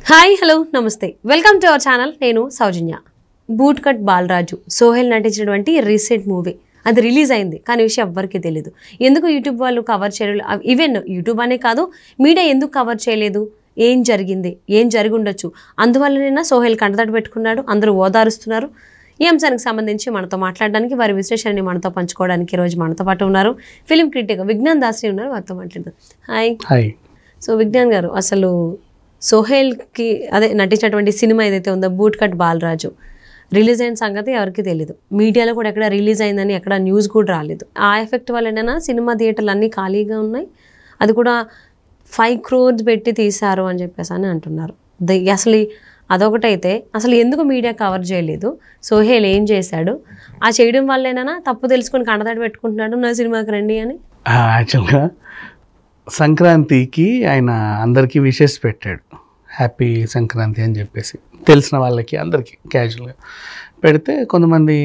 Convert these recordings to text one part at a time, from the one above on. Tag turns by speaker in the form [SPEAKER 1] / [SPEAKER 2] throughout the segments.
[SPEAKER 1] Hi hello నమస్తే welcome to our channel. నేను సౌజన్య. Boot cut Balaraju Sohel నటించినటువంటి రీసెంట్ మూవీ అది రిలీజ్ అయింది, కానీ విషయం ఎవ్వరికీ తెలియదు. ఎందుకు యూట్యూబ్ వాళ్ళు కవర్ చేయలేదు? ఈవెన్ యూట్యూబ్ అనే కాదు, మీడియా ఎందుకు కవర్ చేయలేదు? ఏం జరిగింది, ఏం జరిగి ఉండొచ్చు? అందువల్లనైనా సోహెల్ కంటతడి పెట్టుకున్నాడు, అందరూ ఓదారుస్తున్నారు. ఈ అంశానికి సంబంధించి మనతో మాట్లాడడానికి, వారి విశ్లేషణని మనతో పంచుకోవడానికి ఈరోజు మనతో పాటు ఉన్నారు ఫిలిం క్రిటిక్ విజ్ఞాన్ దాస్రి ఉన్నారు. వారితో మాట్లాడదాం. హాయ్. సో విజ్ఞాన్ గారు, అసలు సోహెల్కి అదే నటించినటువంటి సినిమా ఏదైతే ఉందో బూట్ కట్ బాలరాజు రిలీజ్ అయిన సంగతి ఎవరికి తెలియదు. మీడియాలో కూడా ఎక్కడ రిలీజ్ అయిందని ఎక్కడ న్యూస్ కూడా రాలేదు. ఆ ఎఫెక్ట్ వల్లనైనా సినిమా థియేటర్లు అన్నీ ఖాళీగా ఉన్నాయి. అది కూడా 5 crores పెట్టి తీశారు అని చెప్పేసి అని అంటున్నారు. అసలు అదొకటైతే అసలు ఎందుకు మీడియా కవర్ చేయలేదు? సోహెల్ ఏం చేశాడు? ఆ చేయడం వల్లేనా తప్పు తెలుసుకొని కంటతడి పెట్టుకుంటున్నాడు నా సినిమాకి రండి అని?
[SPEAKER 2] యాక్చువల్గా సంక్రాంతికి ఆయన అందరికీ విషెస్ పెట్టాడు, హ్యాపీ సంక్రాంతి అని చెప్పేసి తెలిసిన వాళ్ళకి అందరికీ క్యాజువల్గా పెడితే కొంతమంది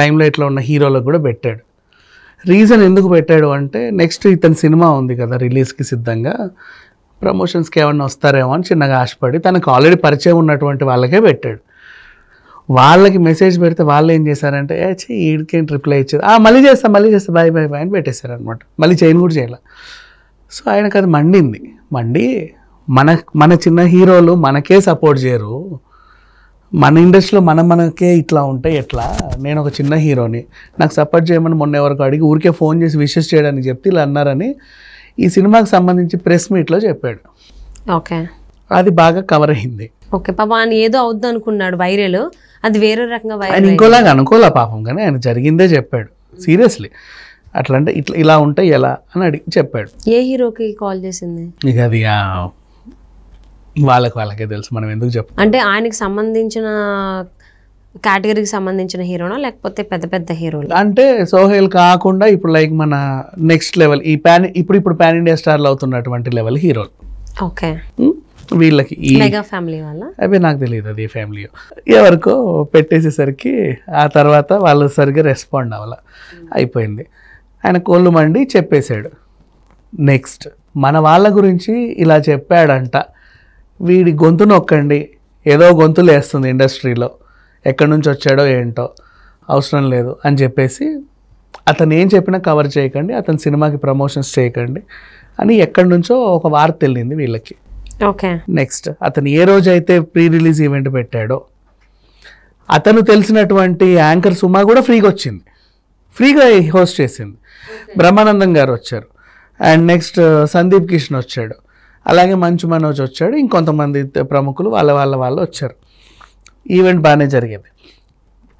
[SPEAKER 2] లైమ్ లైట్లో ఉన్న హీరోలకు కూడా పెట్టాడు. రీజన్ ఎందుకు పెట్టాడు అంటే నెక్స్ట్ ఇతని సినిమా ఉంది కదా రిలీజ్కి సిద్ధంగా, ప్రమోషన్స్కి ఏమన్నా వస్తారేమో అని చిన్నగా ఆశపడి తనకు ఆల్రెడీ పరిచయం ఉన్నటువంటి వాళ్ళకే పెట్టాడు. వాళ్ళకి మెసేజ్ పెడితే వాళ్ళు ఏం చేశారంటే ఈడికేంటి రిప్లై ఇచ్చారు, మళ్ళీ చేస్తా బాయ్ అని పెట్టేశారు అనమాట. మళ్ళీ చేయను కూడా చేయాలి. సో ఆయనకు అది మండి మన చిన్న హీరోలు మనకే సపోర్ట్ చేయరు, మన ఇండస్ట్రీలో మనకే ఇట్లా ఉంటే ఎట్లా? నేను ఒక చిన్న హీరోని, నాకు సపోర్ట్ చేయమని మొన్న ఎవరికి అడిగి ఊరికే ఫోన్ చేసి విషెస్ చేయడానికి చెప్తే ఇలా అన్నారని ఈ సినిమాకి సంబంధించి ప్రెస్ మీట్లో చెప్పాడు.
[SPEAKER 1] ఓకే,
[SPEAKER 2] అది బాగా కవర్ అయింది.
[SPEAKER 1] ఓకే, పాపం ఆయన ఏదో అవుద్ది అనుకున్నాడు వైరల్, అది వేరే రకంగా వైరల్.
[SPEAKER 2] ఆయన ఇంకోలాగా అనుకోలే పాపం, కానీ ఆయన జరిగిందే చెప్పాడు సీరియస్లీ. అట్లా అంటే ఇలా ఉంటాయి ఎలా అని అడిగి చెప్పాడు.
[SPEAKER 1] ఏ హీరోకి కాల్ చేసింది?
[SPEAKER 2] ఇక అది వాళ్ళకే తెలుసు, మనం ఎందుకు చెప్పాలి.
[SPEAKER 1] అంటే ఆయనకి సంబంధించిన కేటగిరీకి సంబంధించిన హీరోనా లేకపోతే పెద్ద పెద్ద హీరోలు?
[SPEAKER 2] అంటే సోహెల్ కాకుండా ఇప్పుడు లైక్ మన నెక్స్ట్ లెవెల్ ఈ ఇప్పుడు పాన్ ఇండియా స్టార్లు అవుతున్నటువంటి లెవెల్ హీరోలు.
[SPEAKER 1] ఓకే,
[SPEAKER 2] వీళ్ళకి ఈ
[SPEAKER 1] మెగా ఫ్యామిలీ వాళ్ళ
[SPEAKER 2] అవి నాకు తెలియదు, అది ఫ్యామిలీ ఎవరికో పెట్టేసేసరికి ఆ తర్వాత వాళ్ళు సరిగ్గా రెస్పాండ్ అవ్వాల, అయిపోయింది. ఆయన కోళ్ళు మండి చెప్పేశాడు. నెక్స్ట్ మన వాళ్ళ గురించి ఇలా చెప్పాడంట, వీడి గొంతు నొక్కండి, ఏదో గొంతులు వేస్తుంది ఇండస్ట్రీలో, ఎక్కడి నుంచి వచ్చాడో ఏంటో అవసరం లేదు అని చెప్పేసి అతను ఏం చెప్పినా కవర్ చేయకండి, అతని సినిమాకి ప్రమోషన్స్ చేయకండి అని ఎక్కడి నుంచో ఒక వార్త వెళ్ళింది వీళ్ళకి.
[SPEAKER 1] ఓకే,
[SPEAKER 2] నెక్స్ట్ అతను ఏ రోజైతే ప్రీ రిలీజ్ ఈవెంట్ పెట్టాడో అతను తెలిసినటువంటి యాంకర్ సుమా కూడా ఫ్రీగా హోస్ట్ చేసింది. బ్రహ్మానందం గారు వచ్చారు, అండ్ నెక్స్ట్ సందీప్ కిషన్ వచ్చాడు, అలాగే మంచు మనోజ్ వచ్చాడు, ఇంకొంతమంది ప్రముఖులు వాళ్ళు వచ్చారు. ఈవెంట్ బాగానే జరిగేది.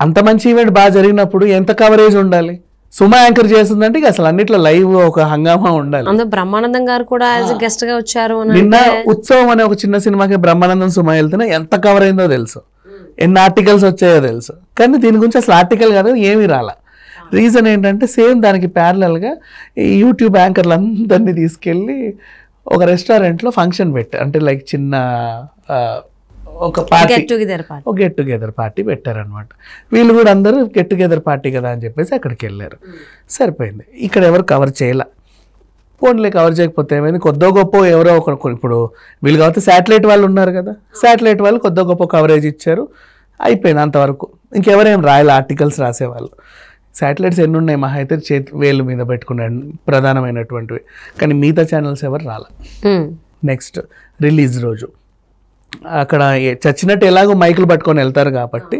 [SPEAKER 2] అంత మంచి ఈవెంట్ బాగా జరిగినప్పుడు ఎంత కవరేజ్ ఉండాలి? సుమా యాంకర్ చేస్తుందంటే ఇక అసలు అన్నిట్లో లైవ్ ఒక హంగామా ఉండాలి.
[SPEAKER 1] అందులో బ్రహ్మానందం గారు కూడా గెస్ట్ గా వచ్చారు.
[SPEAKER 2] నిన్న ఉత్సవం అనే ఒక చిన్న సినిమాకి బ్రహ్మానందం సుమా వెళ్తేనే ఎంత కవర్ అయిందో తెలుసు, ఎన్ని ఆర్టికల్స్ వచ్చాయో తెలుసు. కానీ దీని గురించి అసలు ఆర్టికల్ కాదు, ఏమీ రాలా. రీజన్ ఏంటంటే సేమ్ దానికి ప్యారలల్గా ఈ యూట్యూబ్ యాంకర్లు అందరినీ తీసుకెళ్ళి ఒక రెస్టారెంట్లో ఫంక్షన్ పెట్టారు. అంటే లైక్ చిన్న ఒక పార్టీ, గెట్ టుగెదర్ పార్టీ పెట్టారనమాట. వీళ్ళు కూడా అందరూ గెట్ టుగెదర్ పార్టీ కదా అని చెప్పేసి అక్కడికి వెళ్ళారు. సరిపోయింది. ఇక్కడ ఎవరు కవర్ చేయాల, ఫోన్లే కవర్ చేయకపోతే ఏమైంది? కొద్దో గొప్ప ఎవరో ఒకరు, ఇప్పుడు వీళ్ళు కాబట్టి శాటిలైట్ వాళ్ళు ఉన్నారు కదా, శాటిలైట్ వాళ్ళు కొద్దో గొప్ప కవరేజ్ ఇచ్చారు, అయిపోయింది అంతవరకు. ఇంకెవరేం రాయాలి ఆర్టికల్స్ రాసేవాళ్ళు. శాటిలైట్స్ ఎన్ని ఉన్నాయి, మహా అయితే వేలు మీద పెట్టుకున్నాడు ప్రధానమైనటువంటివి, కానీ మిగతా ఛానల్స్ ఎవరు రాల. నెక్స్ట్ రిలీజ్ రోజు అక్కడ చచ్చినట్టు ఎలాగో మైకులు పట్టుకొని వెళ్తారు కాబట్టి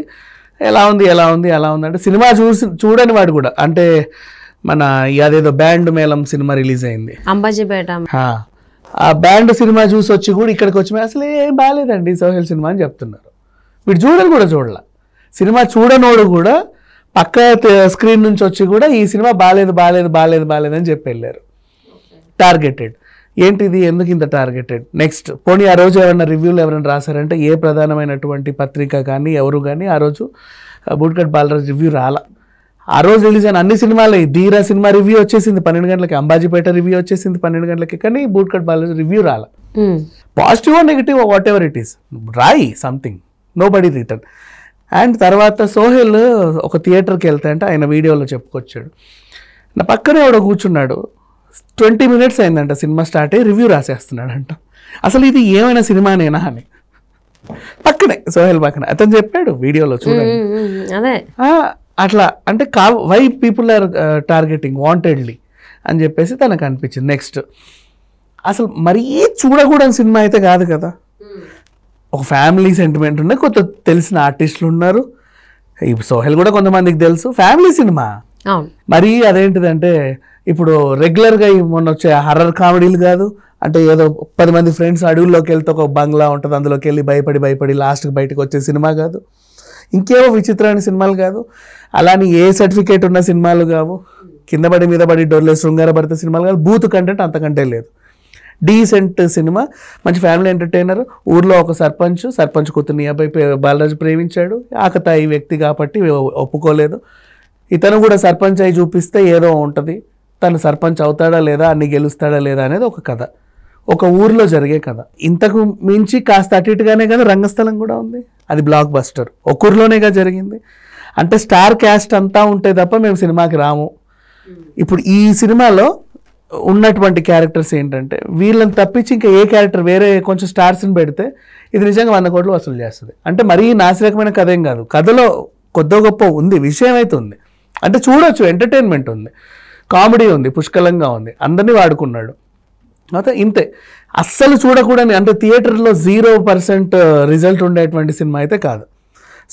[SPEAKER 2] ఎలా ఉంది అంటే సినిమా చూడని వాడు కూడా, అంటే మన అదేదో బ్యాండ్ మేళం సినిమా రిలీజ్ అయింది
[SPEAKER 1] అంబాజీపేట,
[SPEAKER 2] ఆ బ్యాండ్ సినిమా చూసి వచ్చి కూడా ఇక్కడికి వచ్చి అసలు ఏం బాగాలేదండి సోహెల్ సినిమా అని చెప్తున్నారు. వీడు చూడాల సినిమా చూడనోడు కూడా పక్క స్క్రీన్ నుంచి వచ్చి కూడా ఈ సినిమా బాగాలేదు అని చెప్పి వెళ్ళారు. టార్గెటెడ్ ఏంటిది, ఎందుకు ఇంత టార్గెటెడ్? నెక్స్ట్ పోనీ ఆ రోజు ఎవరైనా రివ్యూలు ఎవరైనా రాశారంటే ఏ ప్రధానమైనటువంటి పత్రిక కానీ ఎవరు కానీ ఆ రోజు బూట్ కట్ బాలరాజు రివ్యూ రాలా. ఆ రోజు రిలీజ్ అయిన అన్ని సినిమాలు, ధీరా సినిమా రివ్యూ వచ్చేసింది 12 గంటలకి, అంబాజీపేట రివ్యూ వచ్చేసింది 12 గంటలకి, కానీ బూట్ కట్ బాలరాజు రివ్యూ రాలా. Positive negative whatever it is, రాయి something, nobody return. And తర్వాత సోహెల్ ఒక థియేటర్కి వెళ్తే అంటే ఆయన వీడియోలో చెప్పుకొచ్చాడు, నా పక్కనే ఎవడో కూర్చున్నాడు, 20 minutes అయిందంట సినిమా స్టార్ట్ అయ్యి రివ్యూ రాసేస్తున్నాడంట. అసలు ఇది ఏమైనా సినిమానేనా అని. పక్కనే సోహెల్ పక్కనే అతను చెప్పాడు వీడియోలో చూడండి.
[SPEAKER 1] అదే
[SPEAKER 2] అట్లా అంటే why people are targeting wantedly అని చెప్పేసి తనకు అనిపించింది. నెక్స్ట్ అసలు మరీ చూడకూడని సినిమా అయితే కాదు కదా, ఒక ఫ్యామిలీ సెంటిమెంట్ ఉన్నాయి, కొంత తెలిసిన ఆర్టిస్టులు ఉన్నారు, ఈ సోహెల్ కూడా కొంతమందికి తెలుసు, ఫ్యామిలీ సినిమా. మరీ అదేంటిదంటే ఇప్పుడు రెగ్యులర్గా మొన్న వచ్చే హర్రర్ కామెడీలు కాదు, అంటే ఏదో 10 మంది ఫ్రెండ్స్ అడవుల్లోకి వెళ్తే ఒక బంగ్లా ఉంటుంది, అందులోకి వెళ్ళి భయపడి లాస్ట్కి బయటకు వచ్చే సినిమా కాదు, ఇంకేవో విచిత్రమైన సినిమాలు కాదు, అలాని ఏ సర్టిఫికేట్ ఉన్న సినిమాలు కావు, కింద పడి మీద పడి డొర్లే శృంగారభరిత సినిమాలు కాదు, బూత్ కంటెంట్ అంతకంటే లేదు. డీసెంట్ సినిమా, మంచి ఫ్యామిలీ ఎంటర్టైనర్. ఊర్లో ఒక సర్పంచ్ కూతుర్ని అబ్బాయి బాలరాజు ప్రేమించాడు, ఆకతాయి వ్యక్తి కాబట్టి ఒప్పుకోలేదు. ఇతను కూడా సర్పంచ్ అయి చూపిస్తే ఏదో ఉంటుంది, తను సర్పంచ్ అవుతాడా లేదా, అన్ని గెలుస్తాడా లేదా అనేది ఒక కథ, ఒక ఊర్లో జరిగే కథ. ఇంతకు మించి కాస్త అటు ఇటుగానే కదా రంగస్థలం కూడా ఉంది, అది బ్లాక్ బస్టర్, ఒక ఊర్లోనేగా జరిగింది. అంటే స్టార్ క్యాస్ట్ అంతా ఉంటే తప్ప మేము సినిమాకి రాము. ఇప్పుడు ఈ సినిమాలో ఉన్నటువంటి క్యారెక్టర్స్ ఏంటంటే వీళ్ళని తప్పించి ఇంకా ఏ క్యారెక్టర్ వేరే కొంచెం స్టార్స్ని పెడితే ఇది నిజంగా 100 కోట్లు వసూలు చేస్తుంది. అంటే మరీ నాసిరకమైన కథ ఏం కాదు, కథలో కొద్ది గొప్ప ఉంది, విషయం అయితే ఉంది, అంటే చూడొచ్చు, ఎంటర్టైన్మెంట్ ఉంది, కామెడీ ఉంది, పుష్కలంగా ఉంది, అందరినీ వాడుకున్నాడు. అయితే ఇంతే, అస్సలు చూడకూడని అంటే థియేటర్లో 0% రిజల్ట్ ఉండేటువంటి సినిమా అయితే కాదు.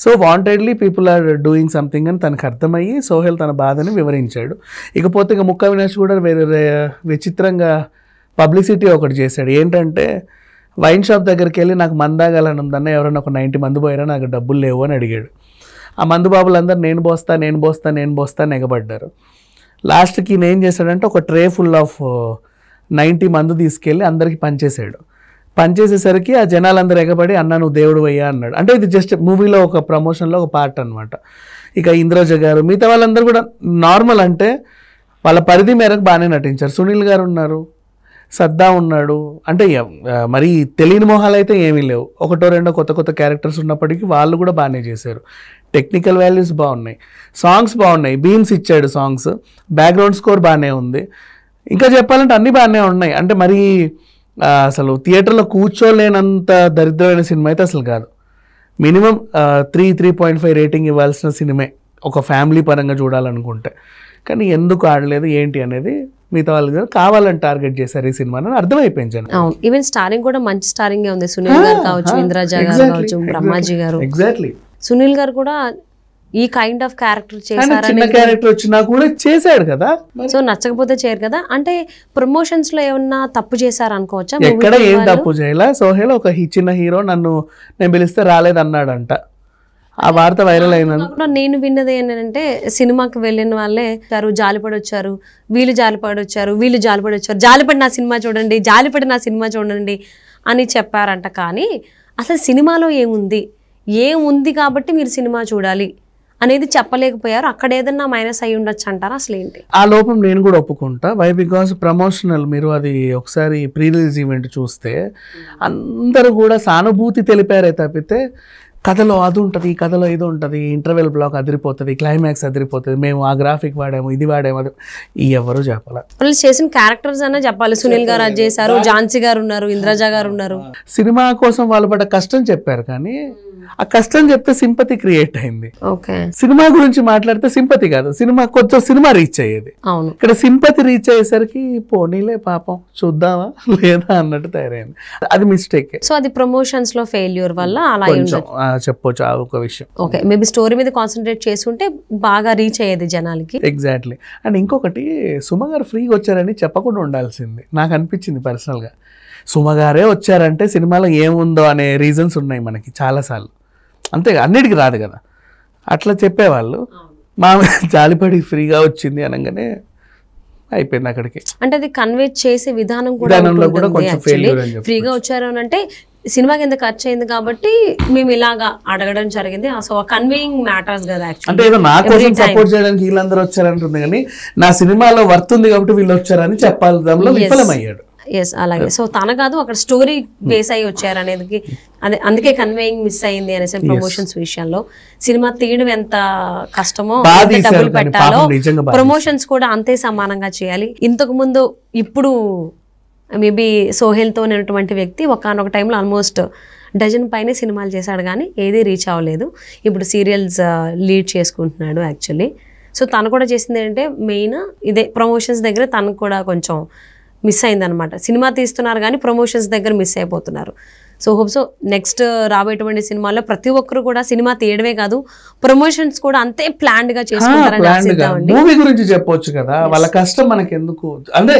[SPEAKER 2] So wantedly people are doing something అని తనకు అర్థమయ్యి సోహెల్ తన బాధని వివరించాడు. ఇకపోతే ఇక ముక్క అవినాష్ కూడా వేరే విచిత్రంగా పబ్లిసిటీ ఒకటి చేశాడు. ఏంటంటే వైన్ షాప్ దగ్గరికి వెళ్ళి నాకు మందాగాలని ఉందన్న, ఎవరైనా ఒక 90 మంది పోయారా, నాకు డబ్బులు లేవు అని అడిగాడు. ఆ మందు బాబులందరూ నేను పోస్తా ఎగబడ్డారు. లాస్ట్కి నేను చేశాడంటే ఒక ట్రే ఫుల్ ఆఫ్ 90 మందు తీసుకెళ్ళి అందరికీ పనిచేసేసరికి ఆ జనాలందరూ ఎగబడి అన్న నువ్వు దేవుడు అయ్యా అన్నాడు. అంటే ఇది జస్ట్ మూవీలో ఒక ప్రమోషన్లో ఒక పార్ట్ అనమాట. ఇక ఇంద్రజ గారు మిగతా వాళ్ళందరూ కూడా నార్మల్, అంటే వాళ్ళ పరిధి మేరకు బాగానే నటించారు. సునీల్ గారు ఉన్నారు, సద్దా ఉన్నాడు, అంటే మరి తెలియని మొహాలు అయితే ఏమీ లేవు, ఒకటో రెండో కొత్త క్యారెక్టర్స్ ఉన్నప్పటికీ వాళ్ళు కూడా బాగానే చేశారు. టెక్నికల్ వాల్యూస్ బాగున్నాయి, సాంగ్స్ బాగున్నాయి, బీమ్స్ ఇచ్చాడు సాంగ్స్, బ్యాక్గ్రౌండ్ స్కోర్ బాగానే ఉంది, ఇంకా చెప్పాలంటే అన్నీ బాగానే ఉన్నాయి. అంటే మరి అసలు థియేటర్లో కూర్చోలేనంత దరిద్రమైన సినిమా అయితే అసలు కాదు. మినిమం 3.5 రేటింగ్ ఇవ్వాల్సిన సినిమే ఒక ఫ్యామిలీ పరంగా చూడాలనుకుంటే. కానీ ఎందుకు ఆడలేదు ఏంటి అనేది మిగతా వాళ్ళు కావాలని టార్గెట్ చేశారు ఈ సినిమాని అర్థమైపోయింది.
[SPEAKER 1] ఈవెన్ స్టారింగ్ కూడా మంచి స్టారింగ్ ఉంది, సునీల్ గారు కావచ్చు, ఇంద్రజ గారు కావచ్చు, బ్రహ్మాజీ గారు.
[SPEAKER 2] ఎగ్జాక్ట్లీ
[SPEAKER 1] సునీల్ గారు కూడా ఈ కైండ్ ఆఫ్ క్యారెక్టర్
[SPEAKER 2] చిన్న క్యారెక్టర్ వచ్చినా కూడా చేశాడు కదా,
[SPEAKER 1] సో నచ్చకపోతే చేయరు కదా. అంటే ప్రమోషన్స్ లో ఏమన్నా తప్పు చేశారు అనుకోవచ్చా?
[SPEAKER 2] ఎక్కడ ఏం తప్పు చేయలే. సోహెల్ ఒక చిన్న హీరో, నేను పిలిస్తే రాలేదన్నాడంట, ఆ వార్త వైరల్ అయినా.
[SPEAKER 1] నేను విన్నది ఏంటంటే సినిమాకి వెళ్ళిన వాళ్ళే జాలిపడి వచ్చారు, వీళ్ళు జాలిపడి వచ్చారు, జాలిపడి నా సినిమా చూడండి అని చెప్పారంట. కానీ అసలు సినిమాలో ఏముంది కాబట్టి మీరు సినిమా చూడాలి అనేది చెప్పలేకపోయారు. అక్కడ ఏదన్నా మైనస్ అయ్యి ఉండొచ్చు అంటారా? అసలు ఏంటి
[SPEAKER 2] ఆ లోపం? నేను కూడా ఒప్పుకుంటా. వై బికాస్ ప్రమోషనల్ మీరు అది ఒకసారి ప్రీ రిలీజ్ ఈవెంట్ చూస్తే అందరూ కూడా సానుభూతి తెలిపారే తప్పితే కథలో అది ఉంటుంది, కథలో ఇది ఉంటుంది, ఇంటర్వెల్ బ్లాక్ అదిరిపోతుంది, క్లైమాక్స్ అదిరిపోతుంది, మేము ఆ గ్రాఫిక్ వాడాము, ఇది వాడాము, అది ఎవరు చెప్పాలి.
[SPEAKER 1] వాళ్ళు చేసిన క్యారెక్టర్స్ అన్నా చెప్పాలి. సునీల్ గారు అది చేశారు, ఝాన్సీ గారు ఉన్నారు, ఇంద్రజ గారు ఉన్నారు.
[SPEAKER 2] సినిమా కోసం వాళ్ళు పడ్డ కష్టం చెప్పారు, కానీ ఆ కష్టం చెప్తే సింపతి క్రియేట్ అయింది. సినిమా గురించి మాట్లాడితే సింపతి కాదు, సినిమా రీచ్ అయ్యేది. ఇక్కడ సింపతి రీచ్ అయ్యేసరికి పోనీలే పాపం చూద్దామా లేదా అన్నట్టు తయారైంది. అది మిస్టేక్.
[SPEAKER 1] సో అది ప్రమోషన్స్ లో ఫెయిల్యూర్ వల్ల అలా
[SPEAKER 2] చెప్పొచ్చు. ఆ ఒక విషయం
[SPEAKER 1] ఓకే, మేబీ స్టోరీ మీద కాన్సన్ట్రేట్ చేసుకుంటే బాగా రీచ్ అయ్యేది జనాలకి.
[SPEAKER 2] ఎగ్జాక్ట్లీ. అండ్ ఇంకొకటి, సుమ గారు ఫ్రీగా వచ్చారని చెప్పకుండా ఉండాల్సింది నాకు అనిపించింది పర్సనల్గా. సుమ గారే వచ్చారంటే సినిమాలో ఏముందో అనే రీజన్స్ ఉన్నాయి మనకి చాలాసార్లు, అంతే అన్నిటికీ రాదు కదా, అట్లా చెప్పేవాళ్ళు. మా జాలిపడి ఫ్రీగా వచ్చింది అనగానే అయిపోయింది అక్కడికి.
[SPEAKER 1] అంటే అది కన్వే చేసే విధానంలో కూడా ఫ్రీగా వచ్చారు అని అంటే సినిమాకి ఎంత ఖర్చు అయింది కాబట్టి మేము ఇలాగా అడగడం జరిగింది. సో కన్వేయింగ్ మ్యాటర్స్ కదా.
[SPEAKER 2] అంటే ఏదో నా కోసం సపోర్ట్ చేయడానికి వీళ్ళందరూ వచ్చారంటుంది, కానీ నా సినిమాలో వర్త్ ఉంది కాబట్టి వీళ్ళు వచ్చారని చెప్పాలి, దానిలో విఫలమయ్యాడు.
[SPEAKER 1] ఎస్ అలాగే. సో తన కాదు, అక్కడ స్టోరీ బేస్ అయ్యి వచ్చారు అనేది, అదే అందుకే కన్వేయింగ్ మిస్ అయింది అనేసి. ప్రమోషన్స్ విషయంలో సినిమా తీయడం ఎంత కష్టమో, డబ్బులు పెట్టాలో, ప్రమోషన్స్ కూడా అంతే సమానంగా చేయాలి. ఇంతకు ముందు ఇప్పుడు మేబీ సోహెల్తో ఉన్నటువంటి వ్యక్తి ఒకనొక టైంలో ఆల్మోస్ట్ డజన్ పైనే సినిమాలు చేశాడు కానీ ఏది రీచ్ అవ్వలేదు. ఇప్పుడు సీరియల్స్ లీడ్ చేసుకుంటున్నాడు యాక్చువల్లీ. సో తను కూడా చేసింది ఏంటంటే మెయిన్ ఇదే ప్రమోషన్స్ దగ్గర తనకు కూడా కొంచెం మిస్ అయిందనమాట. సినిమా తీస్తున్నారు కానీ ప్రమోషన్స్ దగ్గర మిస్ అయిపోతున్నారు. సో హోప్ సో నెక్స్ట్ రాబోయేటువంటి సినిమాల్లో ప్రతి ఒక్కరు కూడా సినిమా తీయడమే కాదు ప్రమోషన్స్ కూడా అంతే ప్లాన్డ్గా చేసుకుంటారని ఆశిద్దామండి.
[SPEAKER 2] మూవీ గురించి చెప్పొచ్చు కదా, వాళ్ళ కష్టం మనకి ఎందుకు అంటే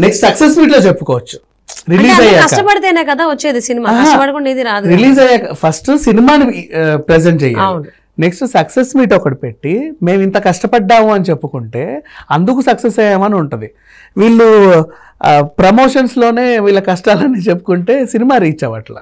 [SPEAKER 2] నెక్స్ట్ సక్సెస్ మీట్ లో చెప్పుకోవచ్చు. రిలీజ్ అయ్యాక
[SPEAKER 1] కష్టపడితేనే కదా వచ్చేది సినిమా, కష్టపడకుండా ఇది రాదు.
[SPEAKER 2] రిలీజ్ అయ్యాక ఫస్ట్ సినిమాని ప్రెజెంట్ చేయాలి, నెక్స్ట్ సక్సెస్ మీట్ ఒకటి పెట్టి మేము ఇంత కష్టపడ్డాము అని చెప్పుకుంటే అందుకు సక్సెస్ అయ్యామని ఉంటుంది. వీళ్ళు ప్రమోషన్స్ లోనే వీళ్ళ కష్టాలన్నీ చెప్పుకుంటే సినిమా రీచ్ అవ్వట్ల.